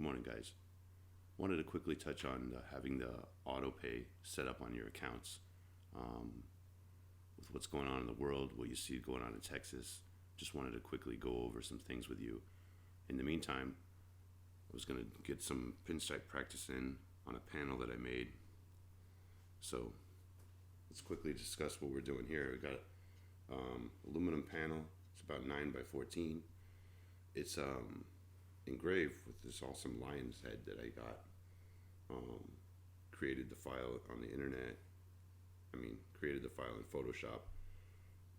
Good morning, guys. Wanted to quickly touch on having the AUTOPAY set up on your accounts. With what's going on in the world, what you see going on in Texas, just wanted to quickly go over some things with you. In the meantime, I was going to get some pinstripe practice in on a panel that I made. So let's quickly discuss what we're doing here. We got aluminum panel. It's about 9 by 14. It's engraved with this awesome lion's head that I got. Created the file on the internet. Created the file in Photoshop,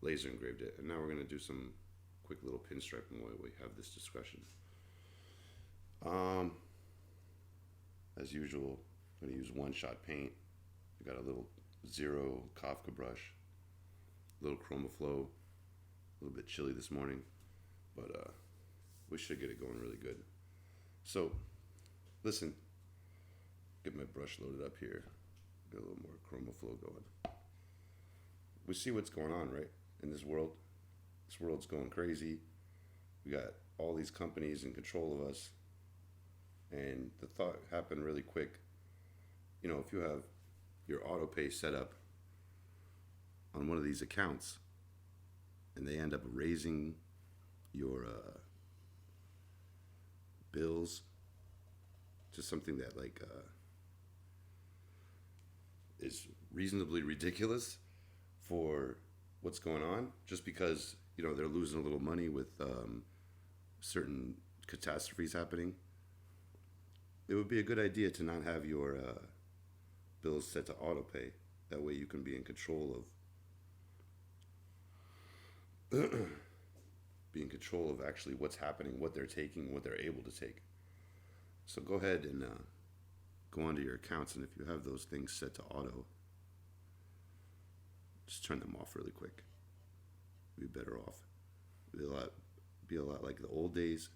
laser engraved it, and now we're going to do some quick little pinstriping while we have this discussion. As usual, I'm going to use one-shot paint. I got a little 0 Kafka brush, a little ChromaFlow, a little bit chilly this morning, but we should get it going really good. So, listen, get my brush loaded up here, get a little more ChromaFlow going. We see what's going on, right, in this world. This world's going crazy. We got all these companies in control of us, and the thought happened really quick. You know, if you have your AUTOPAY set up on one of these accounts and they end up raising your bills to something that is reasonably ridiculous for what's going on, just because they're losing a little money with certain catastrophes happening, it would be a good idea to not have your bills set to AUTOPAY. That way you can be in control of actually what's happening, what they're taking, what they're able to take. So go ahead and go onto your accounts, and if you have those things set to auto, just turn them off really quick. Be better off. Be a lot like the old days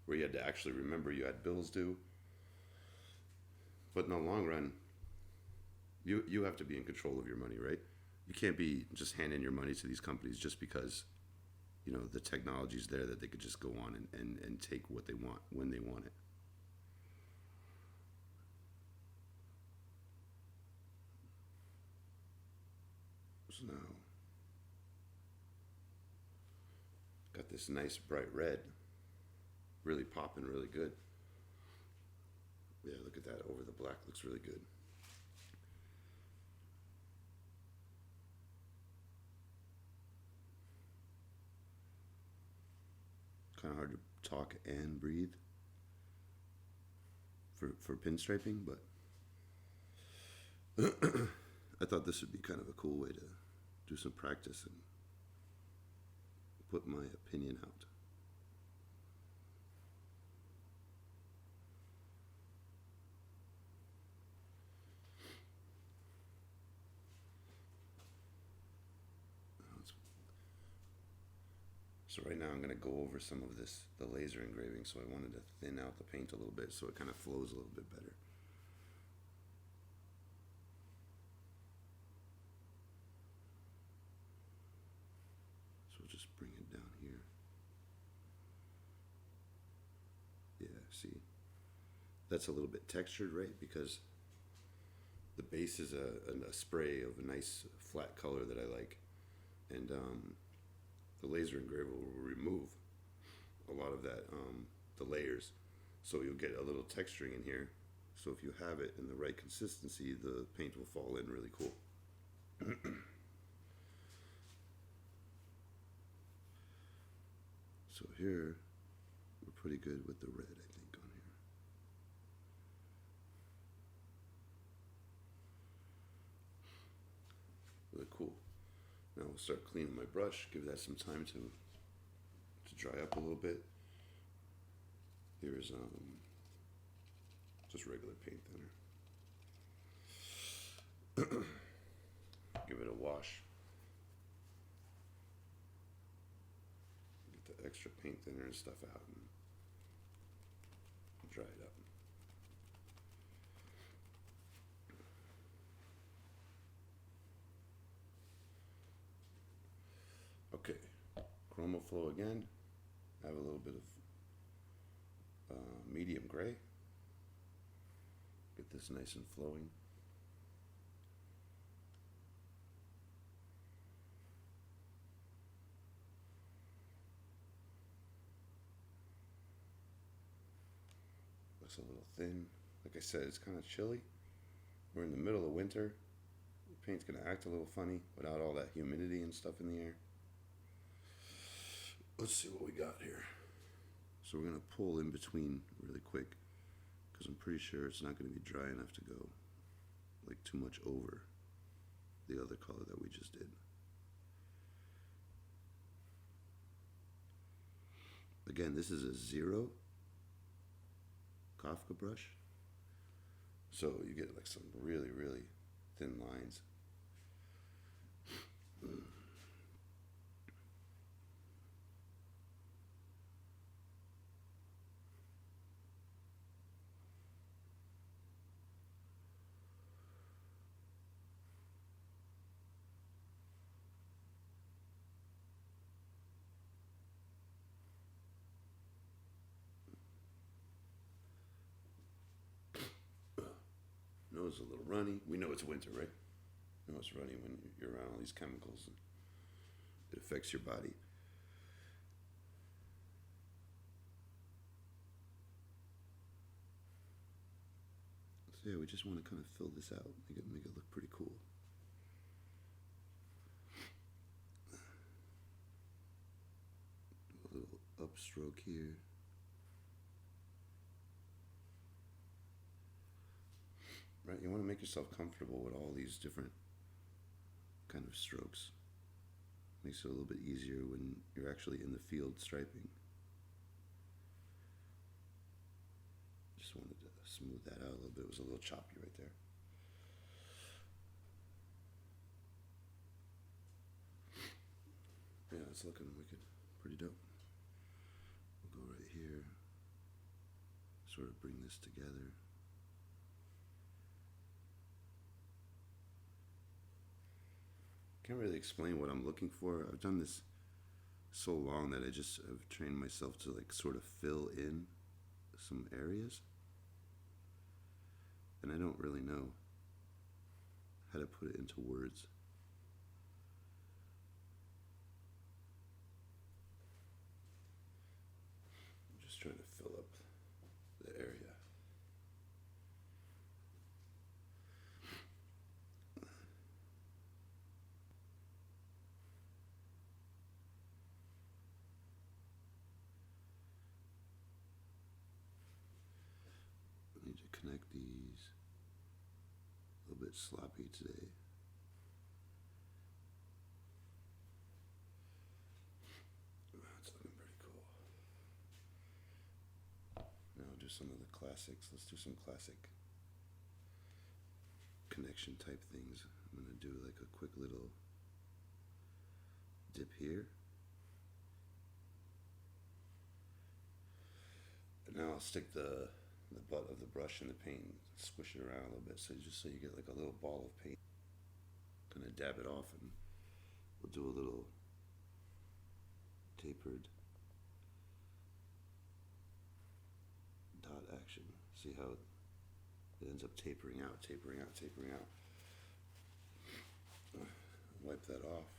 where you had to actually remember you had bills due. But in the long run, you have to be in control of your money, right? You can't be just handing your money to these companies just because the technology's there that they could just go on and take what they want when they want it. So now, got this nice bright red, really popping really good. Yeah, look at that, over the black, looks really good. Kind of hard to talk and breathe for pinstriping, but I thought this would be kind of a cool way to do some practice and put my opinion out. So right now I'm going to go over some of the laser engraving, so I wanted to thin out the paint a little bit so it kind of flows a little bit better. So we'll just bring it down here. Yeah, see? That's a little bit textured, right? Because the base is a spray of a nice flat color that I like. And the laser engraver will remove a lot of that, the layers. So you'll get a little texturing in here. So if you have it in the right consistency, the paint will fall in really cool. So here, we're pretty good with the red, I think, on here. Really cool. Now we'll start cleaning my brush, give that some time to dry up a little bit. Here's just regular paint thinner. Give it a wash. Get the extra paint thinner and stuff out and dry it up. Okay, ChromaFlow again. I have a little bit of medium gray. Get this nice and flowing. Looks a little thin. Like I said, it's kind of chilly. We're in the middle of winter. The paint's going to act a little funny without all that humidity and stuff in the air. Let's see what we got here. So we're going to pull in between really quick because I'm pretty sure it's not going to be dry enough to go like too much over the other color that we just did. Again, this is a 0 Kafka brush, so you get like some really, really thin lines. Nose a little runny. We know it's winter, right? You know it's runny when you're around all these chemicals and it affects your body. So yeah, we just want to kind of fill this out, make it look pretty cool. Do a little upstroke here. Right, you want to make yourself comfortable with all these different kind of strokes. Makes it a little bit easier when you're actually in the field striping. Just wanted to smooth that out a little bit. It was a little choppy right there. Yeah, it's looking wicked. Pretty dope. We'll go right here. Sort of bring this together. Can't really explain what I'm looking for. I've done this so long that I just have trained myself to like sort of fill in some areas. And I don't really know how to put it into words. I'm just trying to fill up the area. Need to connect these. A little bit sloppy today. It's looking pretty cool. Now I'll do some of the classics. Let's do some classic connection type things. I'm going to do like a quick little dip here. And now I'll stick the butt of the brush in the paint and squish it around a little bit, so just so you get like a little ball of paint. Gonna dab it off and we'll do a little tapered dot action. See how it ends up tapering out, tapering out, tapering out. Wipe that off.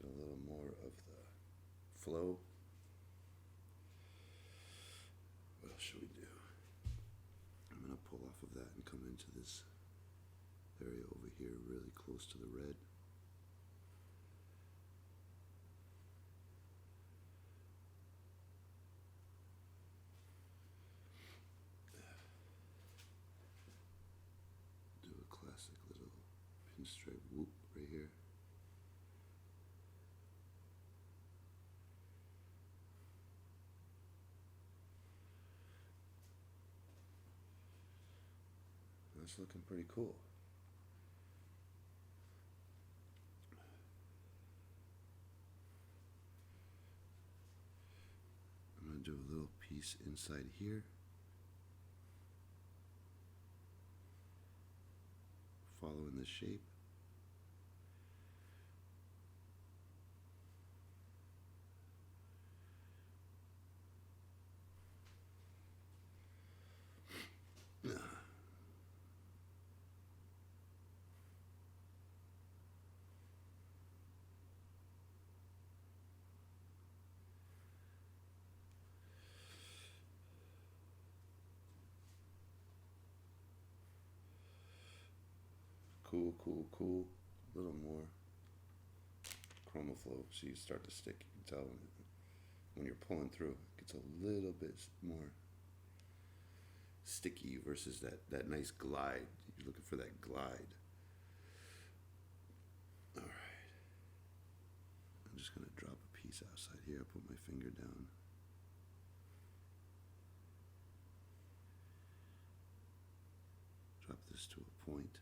Get a little more of the flow. What else should we do? I'm going to pull off of that and come into this area over here really close to the red. Do a classic little pinstripe whoop right here. That's looking pretty cool. I'm going to do a little piece inside here. Following the shape. Cool. A little more chroma flow, so you start to stick. You can tell when you're pulling through, it gets a little bit more sticky versus that nice glide. You're looking for that glide. All right. I'm just going to drop a piece outside here. I put my finger down. Drop this to a point.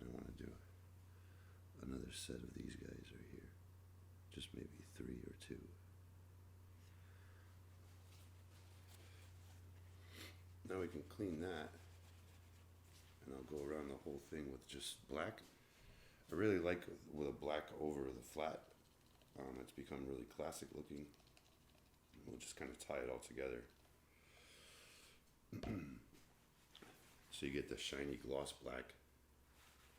And I want to do another set of these guys right here. Just maybe 3 or 2. Now we can clean that, and I'll go around the whole thing with just black. I really like with a black over the flat. It's become really classic looking. We'll just kind of tie it all together. So you get the shiny gloss black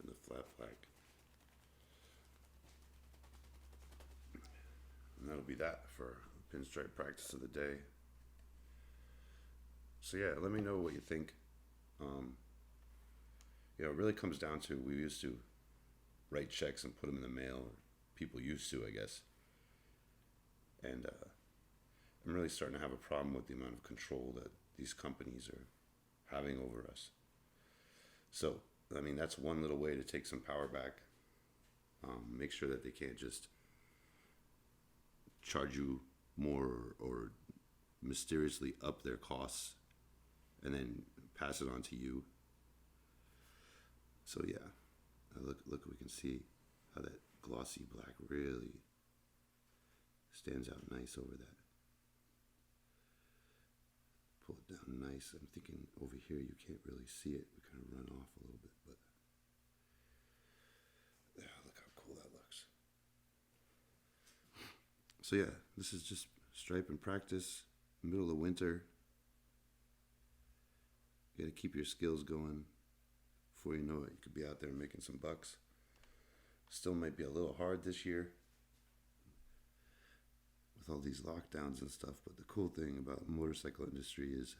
and the flat black. And that'll be that for pinstripe practice of the day. So yeah, let me know what you think. It really comes down to, we used to write checks and put them in the mail, or people used to, I guess. And I'm really starting to have a problem with the amount of control that these companies are having over us. So, I mean, that's one little way to take some power back. Make sure that they can't just charge you more or mysteriously up their costs and then pass it on to you. So yeah, look, we can see how that glossy black really stands out nice over that. Pull it down nice. I'm thinking over here you can't really see it. We kind of run off a little bit, but yeah, look how cool that looks. So yeah, this is just stripe and practice, middle of winter. You gotta keep your skills going. Before you know it, you could be out there making some bucks. Still might be a little hard this year with all these lockdowns and stuff, but the cool thing about the motorcycle industry is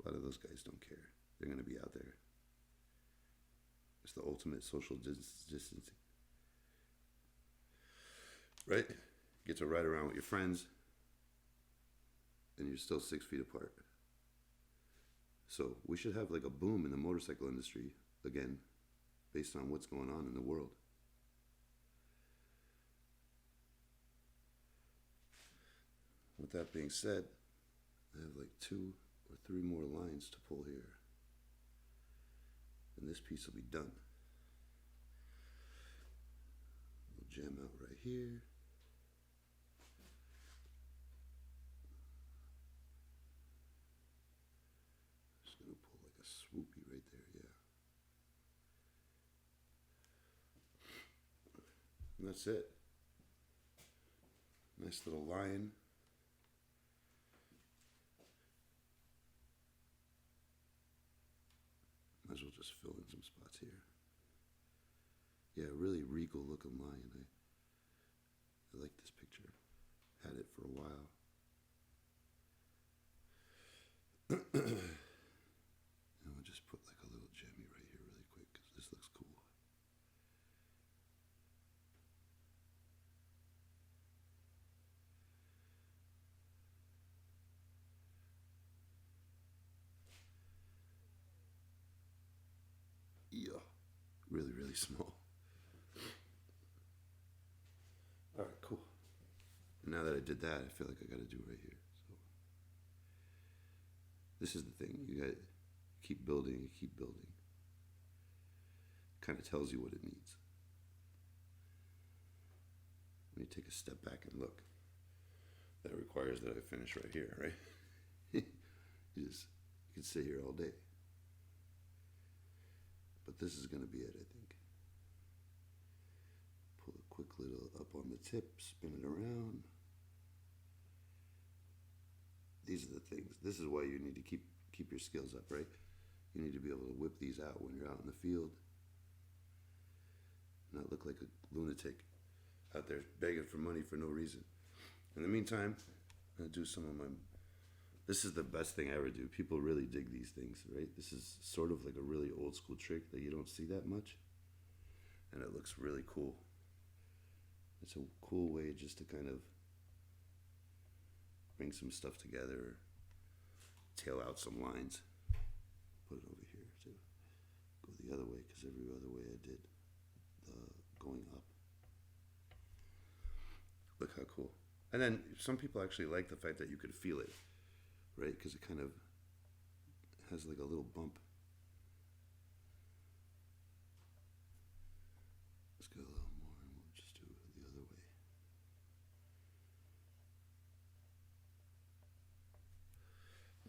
a lot of those guys don't care. They're gonna be out there. It's the ultimate social distancing. Right? Get to ride around with your friends and you're still 6 feet apart. So we should have like a boom in the motorcycle industry again, based on what's going on in the world. With that being said, I have like 2 or 3 more lines to pull here, and this piece will be done. We'll jam out right here. Swoopy right there, yeah. And that's it. Nice little line. Might as well just fill in some spots here. Yeah, really regal looking line. I like this picture. Had it for a while. And I'll just put like a little jammy right here really quick because this looks cool. Yeah, really small. All right, cool. And now that I did that, I feel like I got to do right here. So this is the thing. You got to keep building. Kind of tells you what it needs. When you take a step back and look, that requires that I finish right here, right? you can sit here all day. But this is going to be it, I think. Pull a quick little up on the tip, spin it around. These are the things. This is why you need to keep your skills up, right? You need to be able to whip these out when you're out in the field. Not look like a lunatic out there begging for money for no reason. In the meantime, I'm going to do some of This is the best thing I ever do. People really dig these things, right? This is sort of like a really old school trick that you don't see that much. And it looks really cool. It's a cool way just to kind of bring some stuff together, tail out some lines. Put it over here too. Go the other way, because every other way I did the going up. Look how cool. And then some people actually like the fact that you could feel it, right? Because it kind of has like a little bump. Let's go a little more and we'll just do it the other way.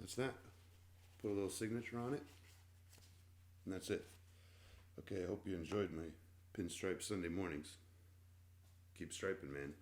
That's that. Put a little signature on it. And that's it. Okay, I hope you enjoyed my Pinstripe Sunday mornings. Keep striping, man.